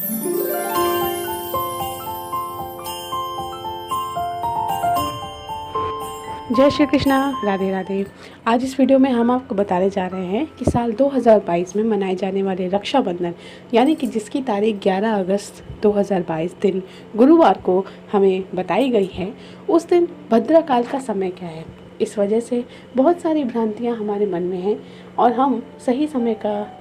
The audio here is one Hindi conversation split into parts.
जय श्री कृष्णा, राधे राधे। आज इस वीडियो में हम आपको बताने जा रहे हैं कि साल 2022 में मनाए जाने वाले रक्षाबंधन यानी कि जिसकी तारीख 11 अगस्त 2022 दिन गुरुवार को हमें बताई गई है, उस दिन भद्रकाल का समय क्या है। इस वजह से बहुत सारी भ्रांतियां हमारे मन में हैं और हम सही समय का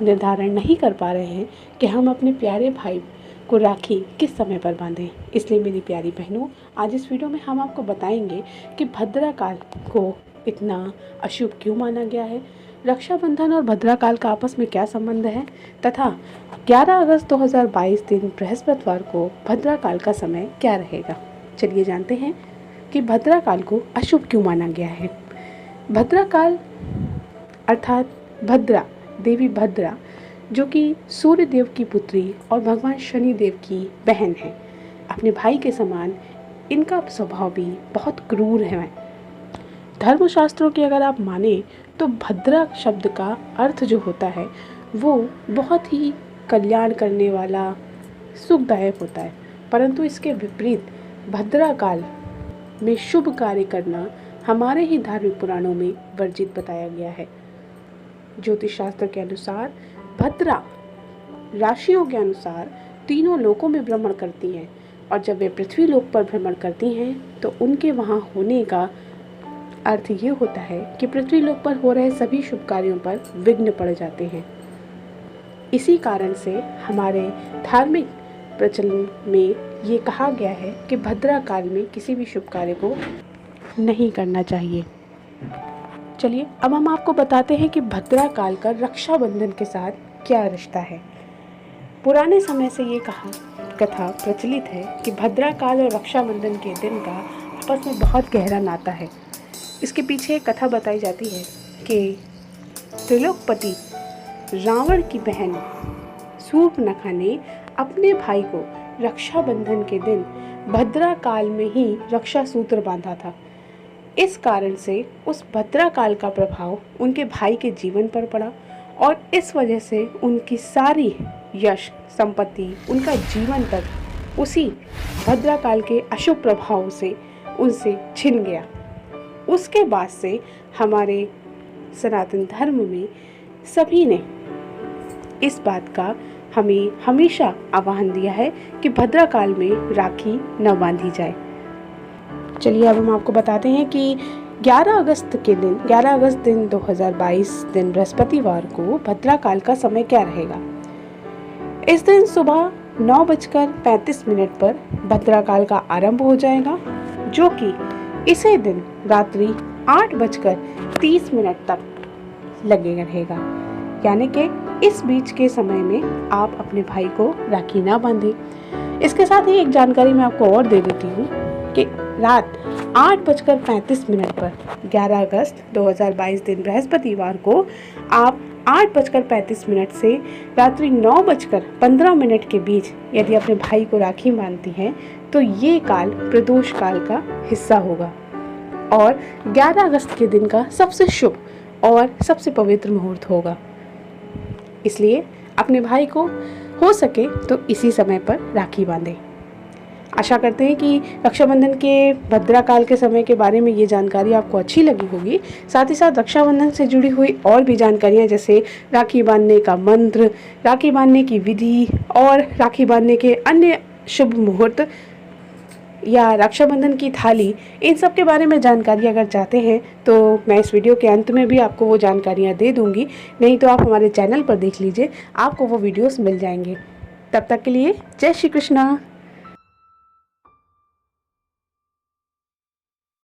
निर्धारण नहीं कर पा रहे हैं कि हम अपने प्यारे भाई को राखी किस समय पर बांधें। इसलिए मेरी प्यारी बहनों, आज इस वीडियो में हम आपको बताएंगे कि भद्रकाल को इतना अशुभ क्यों माना गया है, रक्षाबंधन और भद्रकाल का आपस में क्या संबंध है, तथा 11 अगस्त 2022 दिन बृहस्पतिवार को भद्रकाल का समय क्या रहेगा। चलिए जानते हैं कि भद्रकाल को अशुभ क्यों माना गया है। भद्रकाल अर्थात भद्रा, देवी भद्रा जो कि सूर्य देव की पुत्री और भगवान शनि देव की बहन है, अपने भाई के समान इनका स्वभाव भी बहुत क्रूर है। धर्मशास्त्रों की अगर आप माने तो भद्रा शब्द का अर्थ जो होता है वो बहुत ही कल्याण करने वाला, सुखदायक होता है, परंतु इसके विपरीत भद्रकाल में शुभ कार्य करना हमारे ही धार्मिक पुराणों में वर्जित बताया गया है। ज्योतिष शास्त्र के अनुसार भद्रा राशियों के अनुसार तीनों लोकों में भ्रमण करती हैं और जब वे पृथ्वी लोक पर भ्रमण करती हैं तो उनके वहां होने का अर्थ ये होता है कि पृथ्वी लोक पर हो रहे सभी शुभ कार्यों पर विघ्न पड़ जाते हैं। इसी कारण से हमारे धार्मिक प्रचलन में ये कहा गया है कि भद्रा काल में किसी भी शुभ कार्य को नहीं करना चाहिए। चलिए अब हम आपको बताते हैं कि भद्रा काल का रक्षाबंधन के साथ क्या रिश्ता है। पुराने समय से ये कथा प्रचलित है कि भद्रा काल और रक्षाबंधन के दिन का आपस में बहुत गहरा नाता है। इसके पीछे एक कथा बताई जाती है कि त्रिलोकपति रावण की बहन शूर्पणखा ने अपने भाई को रक्षाबंधन के दिन भद्रा काल में ही रक्षा सूत्र बांधा था। इस कारण से उस भद्रा काल का प्रभाव उनके भाई के जीवन पर पड़ा और इस वजह से उनकी सारी यश संपत्ति, उनका जीवन तक उसी भद्रा काल के अशुभ प्रभाव से उनसे छिन गया। उसके बाद से हमारे सनातन धर्म में सभी ने इस बात का हमें हमेशा आह्वान दिया है कि भद्रा काल में राखी न बांधी जाए। चलिए अब हम आपको बताते हैं कि 11 अगस्त दिन 2022 दिन बृहस्पतिवार को भद्रकाल का समय क्या रहेगा। इस दिन सुबह 9:35 पर भद्रकाल का आरंभ हो जाएगा, जो कि इसी दिन रात्रि 8:30 तक लगेगा रहेगा। यानी कि इस बीच के समय में आप अपने भाई को राखी ना बांधें। इसके साथ ही एक जानकारी मैं आपको और दे देती हूँ कि रात 8:35 पर 11 अगस्त 2022 दिन बृहस्पतिवार को आप 8:35 से रात्रि 9:15 के बीच यदि अपने भाई को राखी बांधती हैं तो ये काल प्रदोष काल का हिस्सा होगा और 11 अगस्त के दिन का सबसे शुभ और सबसे पवित्र मुहूर्त होगा। इसलिए अपने भाई को हो सके तो इसी समय पर राखी बांधें। आशा करते हैं कि रक्षाबंधन के भद्रकाल के समय के बारे में ये जानकारी आपको अच्छी लगी होगी। साथ ही साथ रक्षाबंधन से जुड़ी हुई और भी जानकारियाँ जैसे राखी बांधने का मंत्र, राखी बांधने की विधि और राखी बांधने के अन्य शुभ मुहूर्त या रक्षाबंधन की थाली, इन सब के बारे में जानकारी अगर चाहते हैं तो मैं इस वीडियो के अंत में भी आपको वो जानकारियाँ दे दूँगी। नहीं तो आप हमारे चैनल पर देख लीजिए, आपको वो वीडियोस मिल जाएंगे। तब तक के लिए जय श्री कृष्णा।